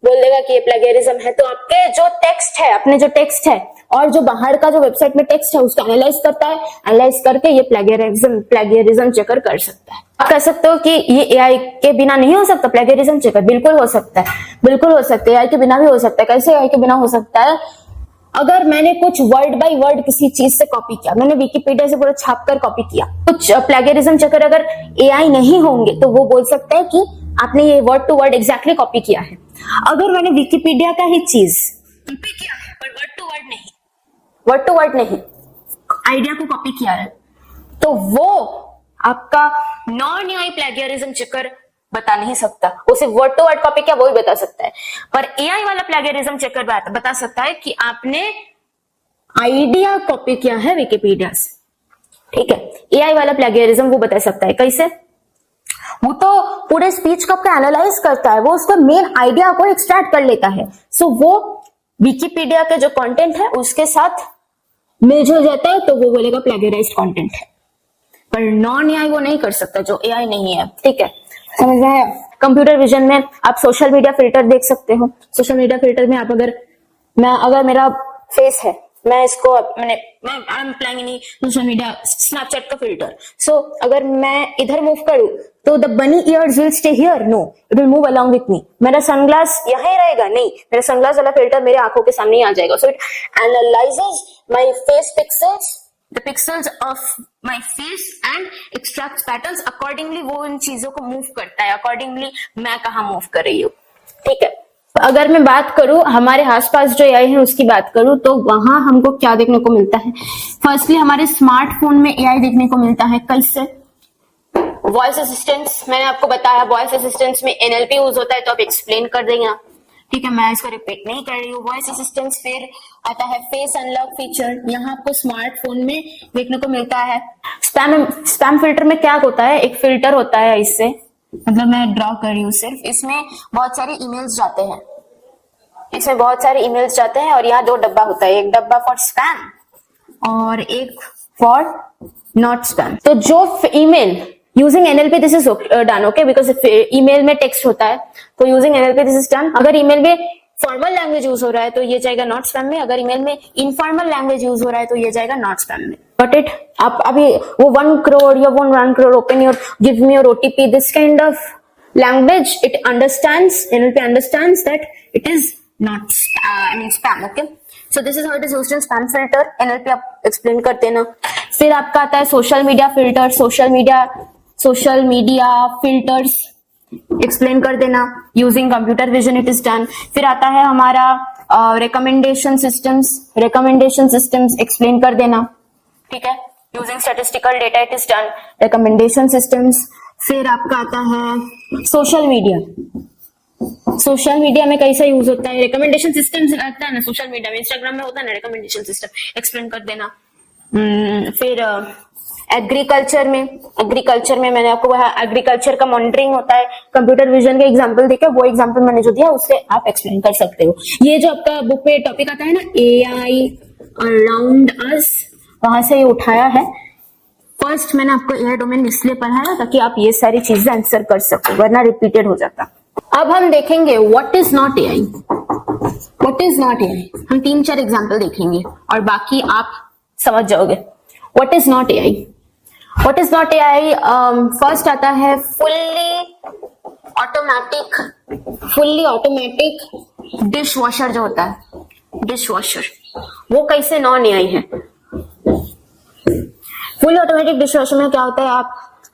बोल देगा कि ये प्लेगियरिज्म है। तो आपके जो टेक्स्ट है, अपने जो टेक्स्ट है और जो बाहर का जो वेबसाइट में टेक्स्ट है उसको एनालाइज करता है। एनालाइज करके ये प्लेगियरिज्म चेकर कर सकता है। आप कह सकते हो कि ये एआई के बिना नहीं हो सकता प्लेगियरिज्म चेकर। बिल्कुल हो सकता है, बिल्कुल हो सकता है। एआई के बिना भी हो सकता है। कैसे एआई के बिना हो सकता है, अगर मैंने कुछ वर्ड बाय वर्ड किसी चीज से कॉपी किया, मैंने विकिपीडिया से पूरा छाप कर कॉपी किया, कुछ प्लेगियरिज्म चेकर अगर एआई नहीं होंगे तो वो बोल सकता है कि आपने ये word to word exactly copy किया है। अगर मैंने विकिपीडिया का ही चीज कॉपी किया है पर वर्ड टू वर्ड नहीं आइडिया को कॉपी किया है तो वो आपका नॉन एआई प्लेगियरिज्म चेकर बता नहीं सकता। वो सिर्फ वर्ड टू वर्ड कॉपी किया वो ही बता सकता है। पर एआई वाला प्लेगियरिज्म चेकर बता सकता है कि आपने आइडिया कॉपी किया है विकिपीडिया से। ठीक है, एआई वाला प्लेगियरिज्म वो बता सकता है। कैसे, वो तो पूरे स्पीच को आपका एनालाइज करता है, वो उसका मेन आइडिया को एक्सट्रैक्ट कर लेता है। सो वो विकिपीडिया के जो कंटेंट है उसके साथ मेज हो जाता है तो वो बोलेगा प्लेगराइज्ड कंटेंट है। पर नॉन एआई वो नहीं कर सकता, जो एआई नहीं है। ठीक है, समझ में आया? कंप्यूटर विजन में आप सोशल मीडिया फिल्टर देख सकते हो। सोशल मीडिया फिल्टर में आप अगर मेरा फेस है, मैं इसको I am applying in social media Snapchat का फिल्टर। सो अगर मैं इधर मूव करूं तो the bunny ears will stay here, no it will move along with me. मेरा सनग्लास यहीं रहेगा, नहीं, मेरा सनग्लास वाला फिल्टर मेरे आंखों के सामने ही आ जाएगा। So it analyses my face pixels, the pixels of my face and extracts patterns accordingly. वो इन चीजों को मूव करता है अकॉर्डिंगली मैं कहाँ मूव कर रही हूँ। ठीक है, अगर मैं बात करूं हमारे आसपास जो एआई है उसकी बात करूं तो वहां हमको क्या देखने को मिलता है। फर्स्टली हमारे स्मार्टफोन में एआई देखने को मिलता है। कैसे? वॉइस असिस्टेंट्स, मैंने आपको बताया वॉइस असिस्टेंट्स में एनएलपी यूज होता है, तो आप एक्सप्लेन कर देंगे। ठीक है, मैं इसको रिपीट नहीं कर रही हूँ। वॉइस असिस्टेंट्स, फिर आता है फेस अनलॉक फीचर, यहाँ आपको स्मार्टफोन में देखने को मिलता है। स्पैम फिल्टर में क्या होता है, एक फिल्टर होता है, इससे मतलब मैं ड्रॉ कर रही हूँ सिर्फ, इसमें बहुत सारे ईमेल्स जाते हैं, इसमें बहुत सारे ईमेल्स जाते हैं और यहाँ दो डब्बा होता है, एक डब्बा फॉर स्पैम और एक फॉर नॉट स्पैम। तो जो email using NLP this is done, okay, because email में टेक्स्ट होता है तो using NLP this is done. अगर ईमेल में फॉर्मल लैंग्वेज यूज हो रहा है तो ये जाएगा नॉट स्पैम में, अगर ईमेल में इनफॉर्मल लैंग्वेज यूज हो रहा है तो ये जाएगा नॉट स्पैम में। बट इट आप अभी वो 1 crore या 1 crore open your give me your OTP, this kind of language it understands, NLP understands that it is not spam, okay? So this is how it is used in spam filter. NLP आप explain करते ना। फिर आपका आता है social media filter, social media filters explain कर देना using computer vision, it is done. फिर आता है हमारा रिकमेंडेशन सिस्टम्स एक्सप्लेन कर देना। ठीक है, using statistical data, it is done, recommendation systems. फिर आपका आता है सोशल मीडिया में कैसा यूज होता है, रिकमेंडेशन सिस्टम लगता है ना सोशल मीडिया में, इंस्टाग्राम में होता है ना रिकमेंडेशन सिस्टम, एक्सप्लेन कर देना। फिर एग्रीकल्चर में मैंने आपको एग्रीकल्चर का मॉनिटरिंग होता है, कंप्यूटर विजन के एग्जांपल देकर वो एग्जांपल मैंने जो दिया उससे आप एक्सप्लेन कर सकते हो। ये जो आपका बुक में टॉपिक आता है ना एआई अराउंड अस, वहां से ये उठाया है। फर्स्ट मैंने आपको एआई डोमेन इसलिए पढ़ाया ताकि आप ये सारी चीजें आंसर कर सको, वरना रिपीटेड हो जाता। अब हम देखेंगे व्हाट इज नॉट एआई। हम 3-4 एग्जांपल देखेंगे और बाकी आप समझ जाओगे। What is not AI? First आता है फुल्ली ऑटोमेटिक डिश वॉशर जो होता है, डिश वॉशर, वो कैसे नॉन एआई है? फुल्ली ऑटोमेटिक डिश वॉशर में क्या होता है,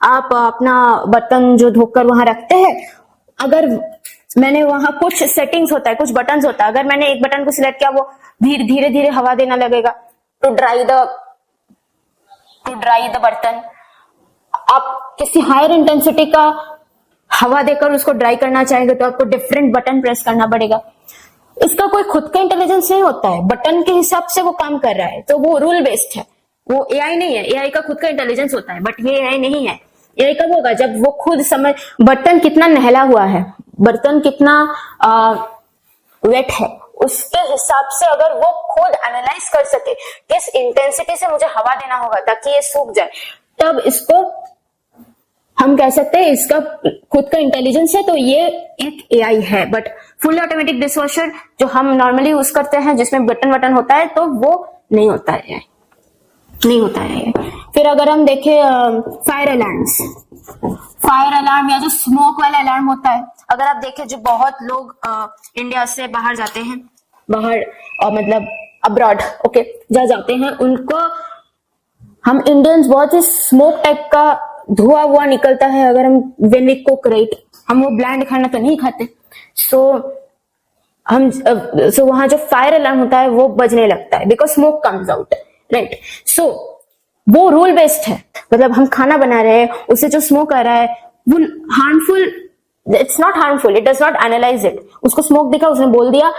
आप अपना बर्तन जो धोकर वहां रखते हैं, अगर मैंने वहां कुछ सेटिंग्स होता है, कुछ बटन्स होता है, अगर मैंने एक बटन को सिलेक्ट किया वो धीरे धीरे हवा देना लगेगा टू ड्राई द बर्तन। आप किसी हायर इंटेंसिटी का हवा देकर उसको ड्राई करना चाहेंगे तो आपको डिफरेंट बटन प्रेस करना पड़ेगा। इसका कोई खुद का इंटेलिजेंस नहीं होता है, बटन के हिसाब से वो काम कर रहा है, तो वो रूल बेस्ड है, वो एआई नहीं है। एआई का खुद का इंटेलिजेंस होता है, बट ये एआई नहीं है। एआई कब होगा? जब वो खुद समझ बर्तन कितना नहला हुआ है, बर्तन कितना वेट है, उसके हिसाब से अगर वो खुद एनालाइज कर सके किस इंटेंसिटी से मुझे हवा देना होगा ताकि ये सूख जाए, तब इसको हम कह सकते हैं इसका खुद का इंटेलिजेंस है, तो ये एक एआई है। बट फुल ऑटोमेटिक डिशवॉशर जो हम नॉर्मली यूज करते हैं जिसमें बटन होता है, तो वो नहीं होता है, नहीं होता है। फिर अगर हम देखें फायर अलार्म या जो स्मोक वाला अलार्म होता है, अगर आप देखें जो बहुत लोग इंडिया से बाहर जाते हैं, मतलब अब्रॉड, ओके, जहाँ जाते हैं, उनको हम इंडियंस बहुत ही स्मोक टाइप का धुआं हुआ निकलता है अगर हम व्हेन वी कुक, राइट, हम वो ब्लैंड खाना तो नहीं खाते, सो वहां जो फायर अलार्म होता है वो बजने लगता है because smoke comes out, right. So वो रूल बेस्ड है, मतलब हम खाना बना रहे हैं, उससे जो स्मोक आ रहा है वो harmful, it's not harmful, it does not analyse it. उसको स्मोक दिखा, उसने बोल दिया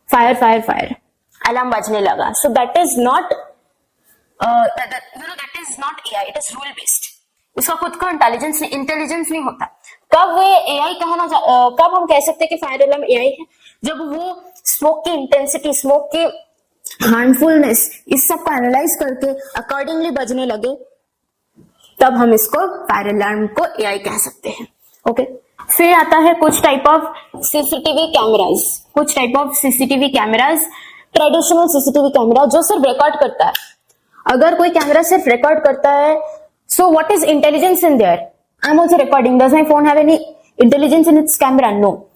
फायर फायर फायर, अलार्म बजने लगा। सो that is not AI, it is rule based. उसका खुद का इंटेलिजेंस नहीं होता। कब हम कह सकते हैं कि फायर अलार्म एआई है? जब वो स्मोक की इंटेंसिटी, स्मोक की हार्मफुलनेस, इस सब को एनालाइज करके अकॉर्डिंगली बजने लगे, तब हम इसको फायर अलार्म को एआई कह सकते हैं। ओके, फिर आता है कुछ टाइप ऑफ सीसीटीवी कैमराज। कुछ type of CCTV cameras, traditional CCTV camera जो सिर्फ रिकॉर्ड करता है। अगर कोई कैमरा सिर्फ रिकॉर्ड करता है, so what is intelligence in there? I am also recording, does my phone have any intelligence in its camera? No.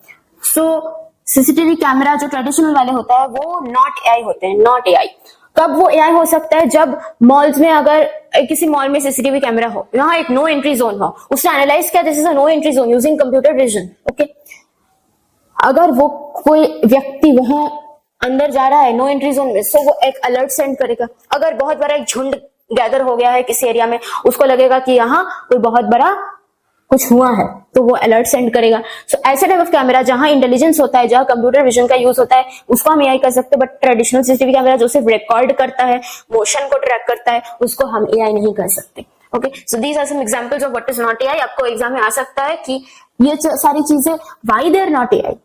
So CCTV camera जो ट्रेडिशनल वाले होता है वो नॉट एआई होते हैं, नॉट एआई। कब वो एआई हो सकता है? जब मॉल्स में, अगर किसी मॉल में सीसीटीवी कैमरा हो, यहाँ एक नो एंट्री जोन हो, उसने एनालाइज किया this is a no entry zone using computer vision. Okay, अगर वो कोई व्यक्ति वहां अंदर जा रहा है नो एंट्री जोन में, सो वो एक अलर्ट सेंड करेगा। अगर बहुत बड़ा एक झुंड गैदर हो गया है किसी एरिया में, उसको लगेगा कि यहाँ कोई बहुत बड़ा कुछ हुआ है, तो वो अलर्ट सेंड करेगा। सो ऐसे टाइप ऑफ कैमरा जहां इंटेलिजेंस होता है, जहां कंप्यूटर विजन का यूज होता है, उसको हम एआई कर सकते हैं। बट ट्रेडिशनल सीसीटीवी कैमरा जो सिर्फ रिकॉर्ड करता है, मोशन को ट्रैक करता है, उसको हम एआई नहीं कर सकते। Okay, so these are some examples of what is not AI. आपको एग्जाम में आ सकता है कि ये सारी चीजें, why they are not AI,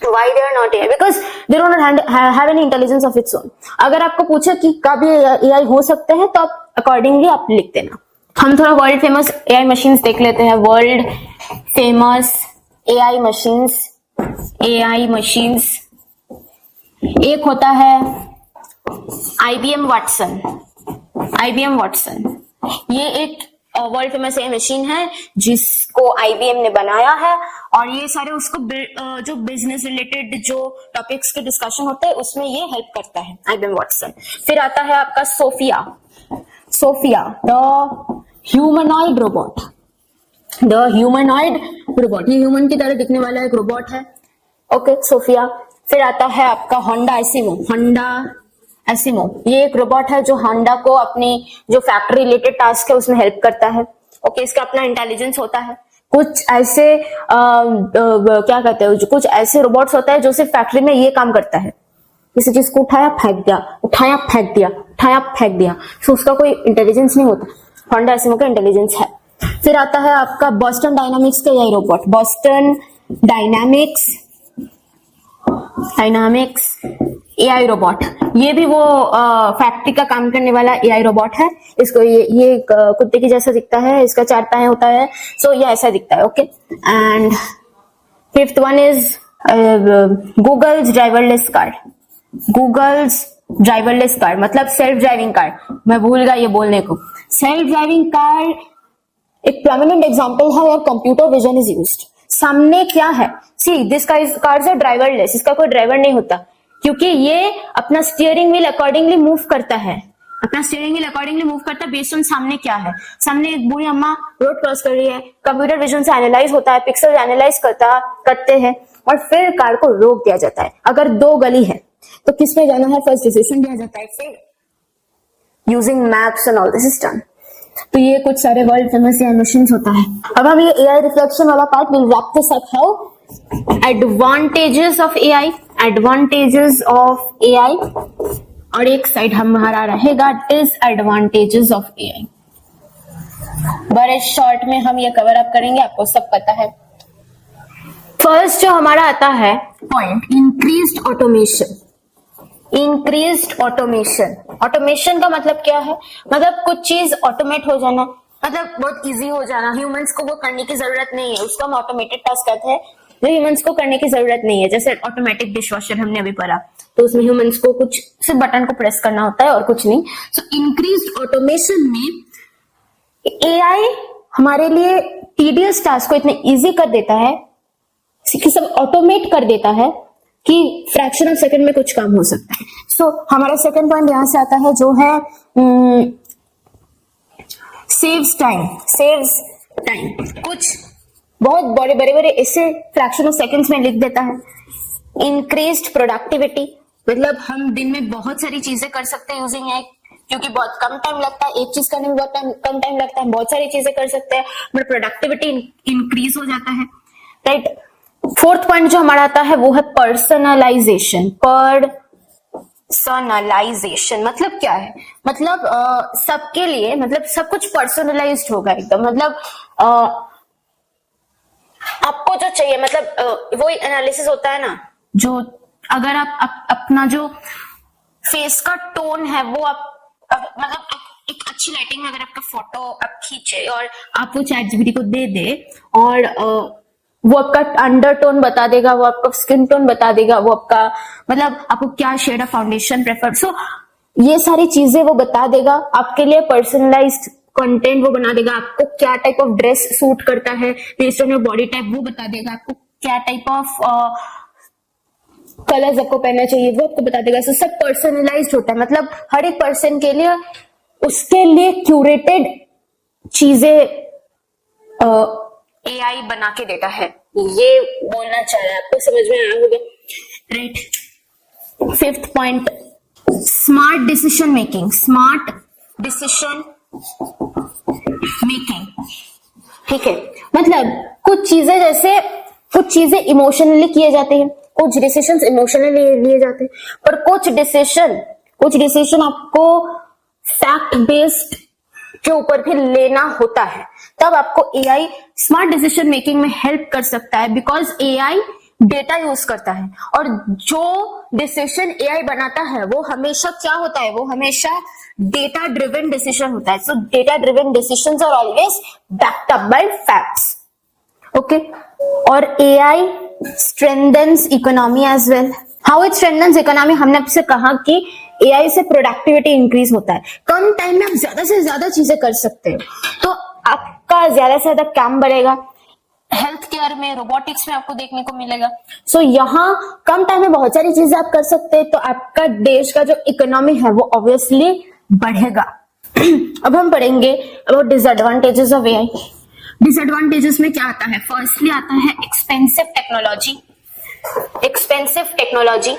why they are not AI? Because they don't have any intelligence of its own. अगर आपको पूछे कि कब ये AI हो सकते हैं, तो आप अकॉर्डिंगली आप लिख देना। हम थोड़ा वर्ल्ड फेमस AI मशीन्स देख लेते हैं। World famous AI machines, AI machines, एक होता है IBM वाटसन। IBM वाटसन ये एक वर्ल्ड फेमस AI मशीन है जिसको IBM ने बनाया है, और ये सारे उसको जो बिजनेस रिलेटेड जो टॉपिक्स के डिस्कशन होते हैं उसमें ये हेल्प करता है, IBM वाटसन। फिर आता है आपका Sophia. Sophia the humanoid robot, the humanoid robot, ये ह्यूमन की तरह दिखने वाला एक रोबोट है। Okay, Sophia. फिर आता है आपका होंडा एसिमो। होंडा एसिमो ये एक रोबोट है जो होंडा को अपनी जो फैक्ट्री रिलेटेड टास्क है उसमें हेल्प करता है। ओके, इसका अपना इंटेलिजेंस होता है। कुछ ऐसे क्या कहते हैं, कुछ ऐसे रोबोट्स होता है जो सिर्फ फैक्ट्री में ये काम करता है, किसी चीज को उठाया फेंक दिया, उठाया फेंक दिया, उठाया फेंक दिया, तो उसका कोई इंटेलिजेंस नहीं होता। होंडा एसिमो का इंटेलिजेंस है। फिर आता है आपका बॉस्टन डायनामिक्स का यही robot, Boston dynamics AI robot. ये भी वो फैक्ट्री का काम करने वाला AI रोबोट है। इसको ये कुत्ते की जैसा दिखता है, इसका 4 पैर होता है, सो ये ऐसा दिखता है। Okay, and fifth one is Google's driverless car. Google's driverless car मतलब सेल्फ ड्राइविंग कार, मैं भूल गया ये बोलने को। सेल्फ ड्राइविंग कार एक प्रोमिनेंट एग्जांपल है और कंप्यूटर विजन इज यूज्ड। सामने क्या है, see this cars are driverless, इसका कोई ड्राइवर नहीं होता, क्योंकि ये अपना स्टीयरिंग व्हील अकॉर्डिंगली मूव करता है, अपना स्टीयरिंग व्हील अकॉर्डिंगली मूव करता है बेस्ड ऑन सामने क्या है। सामने एक बूढ़ी अम्मा रोड क्रॉस कर रही है, कंप्यूटर विजन से एनालाइज होता है, पिक्सल एनालाइज करते हैं और फिर कार को रोक दिया जाता है। अगर 2 गली है तो किस में जाना है, फर्स्ट डिसीजन दिया जाता है, फिर using maps and all this is done. तो ये कुछ सारे वर्ल्ड फेमस AI मशीन्स होता है। अब हम ये AI रिफ्लेक्शन वाला part will wrap this up. How advantages of AI, advantages of AI, और एक साइड हमारा रहेगा डिसएडवांटेजेस ऑफ AI। बड़े शॉर्ट में हम ये कवर अप करेंगे, आपको सब पता है। फर्स्ट जो हमारा आता है point, increased automation. Increased automation, automation का मतलब क्या है, मतलब कुछ चीज ऑटोमेट हो जाना, मतलब बहुत इजी हो जाना, ह्यूमंस को वो करने की जरूरत नहीं है, उसको हम ऑटोमेटेड टास्क कहते हैं, जो ह्यूमंस को करने की जरूरत नहीं है। जैसे ऑटोमेटिक डिशवॉशर हमने अभी पढ़ा, तो उसमें ह्यूमंस को कुछ सिर्फ बटन को प्रेस करना होता है और कुछ नहीं। सो इंक्रीज्ड ऑटोमेशन में AI हमारे लिए टीडियस टास्क को इतने इजी कर देता है कि सब ऑटोमेट कर देता है कि फ्रैक्शन ऑफ सेकंड में कुछ काम हो सकता है। सो हमारा सेकंड पॉइंट यहां से आता है जो है सेव्स टाइम। सेव्स टाइम, कुछ बहुत बड़े बड़े ऐसे फ्रैक्शन ऑफ सेकंड्स में लिख देता है। इंक्रीज्ड प्रोडक्टिविटी, मतलब हम दिन में बहुत सारी चीजें कर सकते हैं यूजिंग AI, क्योंकि बहुत कम टाइम लगता है, एक चीज करने में बहुत कम टाइम लगता है, बहुत सारी चीजें कर सकते हैं, बट प्रोडक्टिविटी इंक्रीज हो जाता है, राइट। फोर्थ पॉइंट जो हमारा आता है वो है पर्सनलाइजेशन। पर्सनलाइजेशन मतलब क्या है, मतलब सबके लिए, मतलब सब कुछ पर्सनलाइज्ड होगा एकदम, मतलब आपको जो चाहिए, मतलब वही एनालिसिस होता है ना, जो अगर आप अपना जो फेस का टोन है वो मतलब आप एक अच्छी लाइटिंग में अगर आपका फोटो आप खींचे और आप वो चैट जीपीटी को दे दे और वो आपका अंडरटोन बता देगा, वो आपका स्किन टोन बता देगा, वो आपका मतलब आपको क्या शेड ऑफ फाउंडेशन प्रेफर, सो ये सारी चीजें वो बता देगा। आपके लिए पर्सनलाइज्ड कंटेंट वो बना देगा। आपको क्या टाइप ऑफ ड्रेस सूट करता है based on your body type वो बता देगा। आपको क्या टाइप ऑफ कलर्स आपको पहनना चाहिए वो आपको बता देगा। सब पर्सनलाइज्ड होता है, मतलब हर एक पर्सन के लिए उसके लिए क्यूरेटेड चीजें एआई बना के देता है। ये बोलना चाह रहा है, आपको समझ में आया होगा, right. 5th point, smart decision making. Smart decision making, ठीक है, मतलब कुछ चीजें इमोशनली किए जाते हैं, कुछ डिसीजंस इमोशनली लिए जाते हैं, पर कुछ डिसीजन आपको फैक्ट बेस्ड के ऊपर भी लेना होता है। तब आपको एआई स्मार्ट डिसीजन मेकिंग में हेल्प कर सकता है, बिकॉज एआई डेटा यूज करता है और जो डिसीजन एआई बनाता है वो हमेशा क्या होता है, वो हमेशा डेटा ड्रिवन डिसीजन होता है। So data driven decisions are always backed up by facts, okay. और AI strengthens economy as well. How it strengthens economy, हमने आपसे कहा कि एआई से प्रोडक्टिविटी इंक्रीज होता है। कम टाइम में आप ज्यादा से ज्यादा चीजें कर सकते हो, तो आपका ज्यादा से ज्यादा काम बढ़ेगा। हेल्थ केयर में, रोबोटिक्स में आपको देखने को मिलेगा। सो यहाँ कम टाइम में बहुत सारी चीजें आप कर सकते हैं, तो आपका देश का जो इकोनॉमी है वो ऑब्वियसली बढ़ेगा। अब हम पढ़ेंगे about disadvantages of AI. Disadvantages में क्या आता है? फर्स्टली आता है एक्सपेंसिव टेक्नोलॉजी। एक्सपेंसिव टेक्नोलॉजी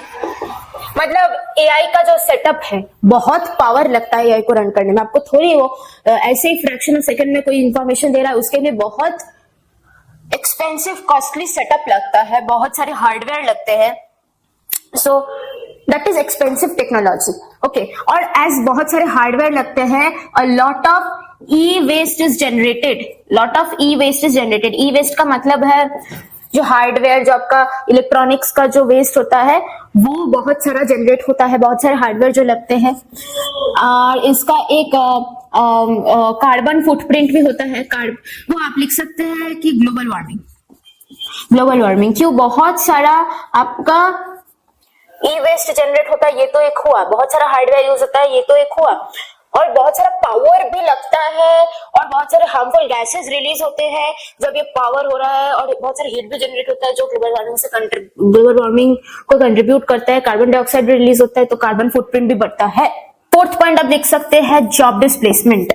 मतलब एआई का जो सेटअप है, बहुत पावर लगता है एआई को रन करने में। आपको थोड़ी वो ऐसे ही फ्रैक्शन ऑफ सेकंड में कोई इंफॉर्मेशन दे रहा है, उसके लिए बहुत एक्सपेंसिव कॉस्टली सेटअप लगता है, बहुत सारे हार्डवेयर लगते हैं। So that is expensive technology, okay. और एज बहुत सारे हार्डवेयर लगते हैं, a lot of e waste is generated. Lot of e waste is generated. E waste का मतलब है जो हार्डवेयर, जो आपका इलेक्ट्रॉनिक्स का जो वेस्ट होता है वो बहुत सारा जनरेट होता है, बहुत सारे हार्डवेयर जो लगते हैं। और इसका एक कार्बन फुटप्रिंट भी होता है। वो आप लिख सकते हैं कि ग्लोबल वार्मिंग। ग्लोबल वार्मिंग क्यों? बहुत सारा आपका ई वेस्ट जनरेट होता है, ये तो एक हुआ। बहुत सारा हार्डवेयर यूज होता है, ये तो एक हुआ। और बहुत सारा पावर भी लगता है और बहुत सारे हार्मफुल गैसेस रिलीज होते हैं जब ये पावर हो रहा है, और बहुत सारा हीट भी जनरेट होता है जो ग्लोबल वार्मिंग को कंट्रीब्यूट करता है। कार्बन डाइऑक्साइड भी रिलीज होता है, तो कार्बन फुटप्रिंट भी बढ़ता है। 4th पॉइंट आप देख सकते हैं, job displacement.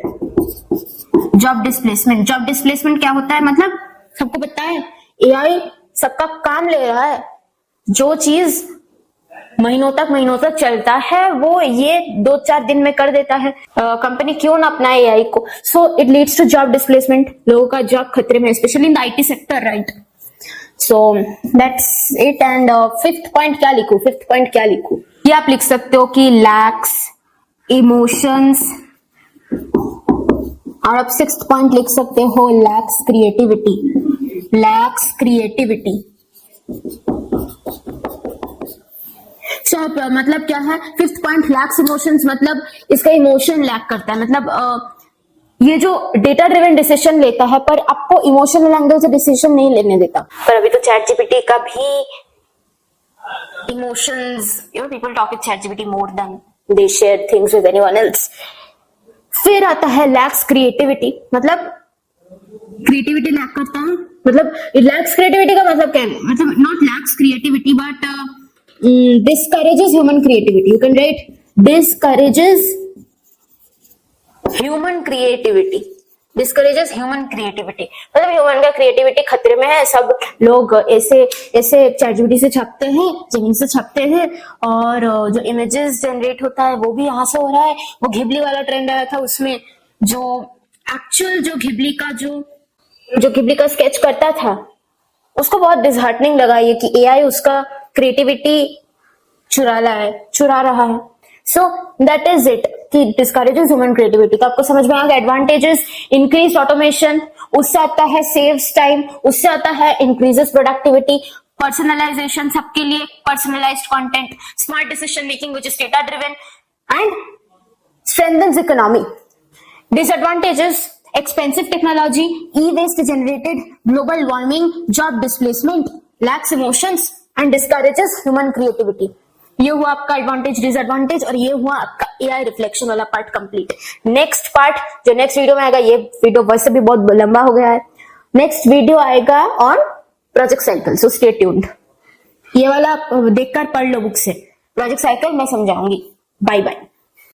Job displacement, job displacement क्या होता है? मतलब सबको पता है एआई सबका काम ले रहा है। जो चीज महीनों तक चलता है वो ये 2-4 दिन में कर देता है। कंपनी क्यों ना अपनाए एआई को? So it leads to job displacement. लोगों का जॉब खतरे में, specially in the IT sector, right. So that's it. And 5th point क्या लिखूं? 5th पॉइंट क्या लिखूं? ये आप लिख सकते हो कि लैक्स इमोशंस, और आप 6th पॉइंट लिख सकते हो लैक्स क्रिएटिविटी। लैक्स क्रिएटिविटी। मतलब क्या है? 5th पॉइंट लैक्स इमोशंस, मतलब इसका इमोशन लैक करता है। मतलब ये जो डेटा ड्रिवन डिसीजन लेता है पर आपको इमोशनल एंगल से डिसीजन नहीं लेने देता। पर अभी तो चैट जीपीटी का भी emotions, people talk with ChatGPT more than they share things with anyone else. फिर आता है लैक्स क्रिएटिविटी, मतलब क्रिएटिविटी लैक करता है। मतलब लैक्स क्रिएटिविटी का मतलब क्या है? मतलब not lakhs creativity but discourages human creativity. You can write discourages human creativity. Discourages human creativity. मतलब ह्यूमन का क्रिएटिविटी खतरे में है। सब लोग ऐसे चैट जीपीटी से छापते हैं, जमीन से छापते हैं, और जो इमेजेस जनरेट होता है वो भी यहाँ से हो रहा है। वो घिबली वाला ट्रेंड आया था, उसमें जो एक्चुअल जो घिबली का स्केच करता था उसको बहुत डिसहार्टनिंग लगा ये कि एआई उसका क्रिएटिविटी चुरा रहा है। सो दैट इज इट कि डिस्करेजेस ह्यूमन क्रिएटिविटी। तो आपको समझ में आ गया एडवांटेजेस। इंक्रीज ऑटोमेशन, उससे आता है सेव्स टाइम, उससे आता है इंक्रीजेस प्रोडक्टिविटी। पर्सनलाइजेशन सबके लिए, personalised content, smart decision making which is data driven and strengthens economy. Disadvantages: expensive technology, e-waste generated, global warming, job displacement, lacks emotions and discourages human creativity. ये हुआ आपका advantage disadvantage और ये हुआ आपका AI reflection वाला part complete. Next part जो next video में आएगा, ये वीडियो वैसे भी बहुत लंबा हो गया है, नेक्स्ट वीडियो आएगा on project cycle, so stay tuned. ये वाला देखकर पढ़ लो बुक से, प्रोजेक्ट साइकिल मैं समझाऊंगी. Bye bye.